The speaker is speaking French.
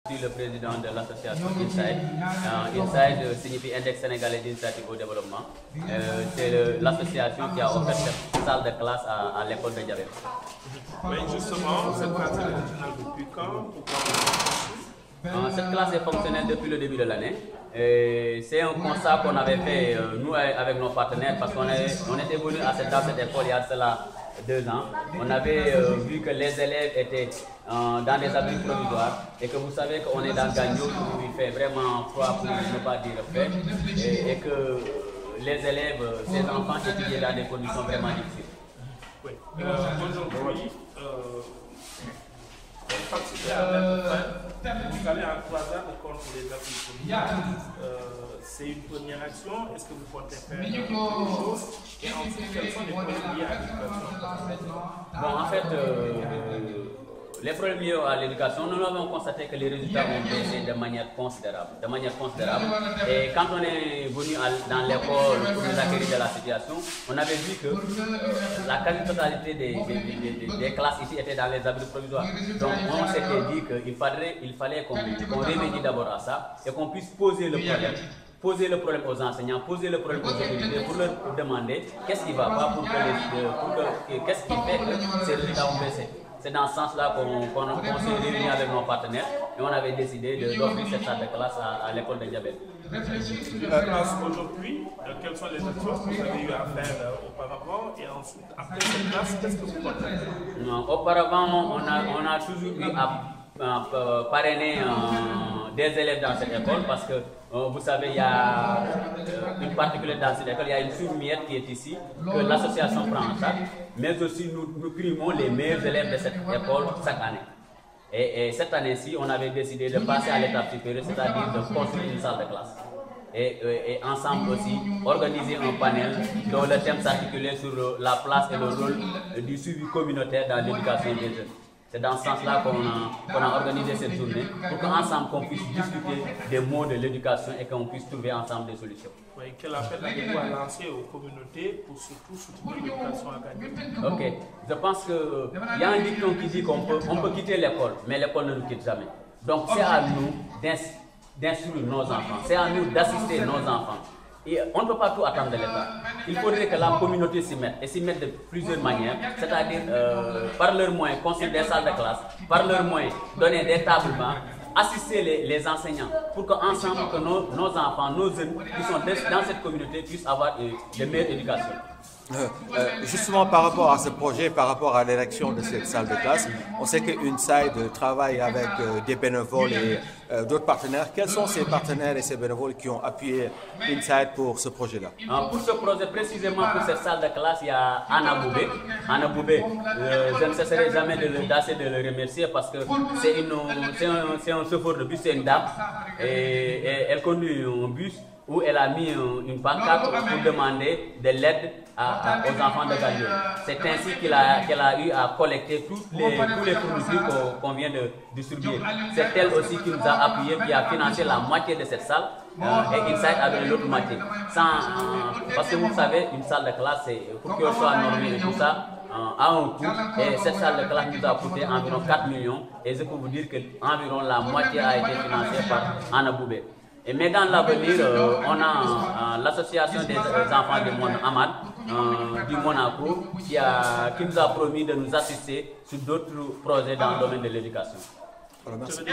Je suis le président de l'association INSIDE. INSIDE signifie Index sénégalais d'initiative au développement. C'est l'association qui a offert cette salle de classe à l'école de Diabel. Mais justement, cette classe est fonctionnelle depuis quand? Cette classe est fonctionnelle depuis le début de l'année. C'est un constat qu'on avait fait, nous, avec nos partenaires, parce qu'on était venus dans cette école il y a cela 2 ans. On avait vu que les élèves étaient dans des abris provisoires et que vous savez qu'on est dans Gagno où il fait vraiment froid pour ne pas dire fait et que les élèves, ces enfants étudient dans des conditions vraiment difficiles. Oui. Aujourd'hui, participer à vous allez en croisade contre les abris provisoires. C'est une première action. Est-ce que vous comptez faire quelque chose? Et ensuite, quels sont les problèmes liés à l'éducation? Bon, en fait, les problèmes liés à l'éducation, nous avons constaté que les résultats ont baissé de manière considérable. Et quand on est venu dans l'école pour nous acquérir de la situation, on avait vu que la quasi-totalité des classes ici étaient dans les abris provisoires. Donc on s'était dit qu'il fallait qu'on remédie d'abord à ça et qu'on puisse poser le problème aux enseignants, poser le problème aux autorités pour leur demander qu'est-ce qui ne va pas qu'est-ce qui fait que ces résultats ont baissé. C'est dans ce sens-là qu'on s'est réunis avec nos partenaires et on avait décidé d'offrir cette salle de classe à l'école de Diabel. Aujourd'hui, quelles sont les actions que vous avez eu à faire auparavant et ensuite, après cette classe, qu'est-ce que vous comptez faire? Auparavant, on a toujours eu à parrainer des élèves dans cette école parce que vous savez, il y a une particularité dans cette école, il y a une surmiette qui est ici, que l'association prend en charge, mais aussi nous primons les meilleurs élèves de cette école chaque année. Et cette année-ci, on avait décidé de passer à l'étape supérieure, c'est-à-dire de construire une salle de classe. Et ensemble aussi, organiser un panel dont le thème s'articulait sur la place et le rôle du suivi communautaire dans l'éducation des jeunes. C'est dans ce sens-là qu'on a organisé cette journée pour qu'ensemble on puisse discuter des mots de l'éducation et qu'on puisse trouver ensemble des solutions. Oui, quel appel avez-vous à lancer aux communautés pour surtout soutenir l'éducation académique? Ok, je pense qu'il y a un dicton qui dit qu'on peut quitter l'école, mais l'école ne nous quitte jamais. Donc c'est à nous d'instruire nos enfants, c'est à nous d'assister nos enfants. Et on ne peut pas tout attendre de l'État. Il faudrait que la communauté s'y mette, et s'y mette de plusieurs manières, c'est-à-dire par leurs moyens, construire des salles de classe, par leurs moyens, donner des tables bancs, assister les enseignants, pour qu'ensemble, que nos enfants, nos jeunes qui sont dans cette communauté puissent avoir de meilleures éducations. Justement par rapport à ce projet, par rapport à l'érection de cette salle de classe, on sait que INSIDE travaille avec des bénévoles et d'autres partenaires. Quels sont ces partenaires et ces bénévoles qui ont appuyé INSIDE pour ce projet-là? Pour ce projet, précisément pour cette salle de classe, il y a Anna Boubé. Anna Boubé, je ne cesserai jamais d'essayer de le remercier parce que c'est un chauffeur de bus, c'est une dame, et elle conduit un bus où elle a mis une pancarte pour demander de l'aide aux enfants de Gagno. C'est ainsi qu'elle a eu à collecter tous les fournitures qu'on vient de distribuer. C'est elle aussi qui nous a appuyé, qui a financé la moitié de cette salle et INSIDE a donné l'autre moitié. Parce que vous savez, une salle de classe, pour qu'elle soit normée et tout ça, a un coût, et cette salle de classe nous a coûté environ 4 millions et je peux vous dire que environ la moitié a été financée par Anna Boubé. Mais dans l'avenir, on a l'association des enfants du monde Ahmad du Monaco qui nous a promis de nous assister sur d'autres projets dans le domaine de l'éducation. Voilà, merci.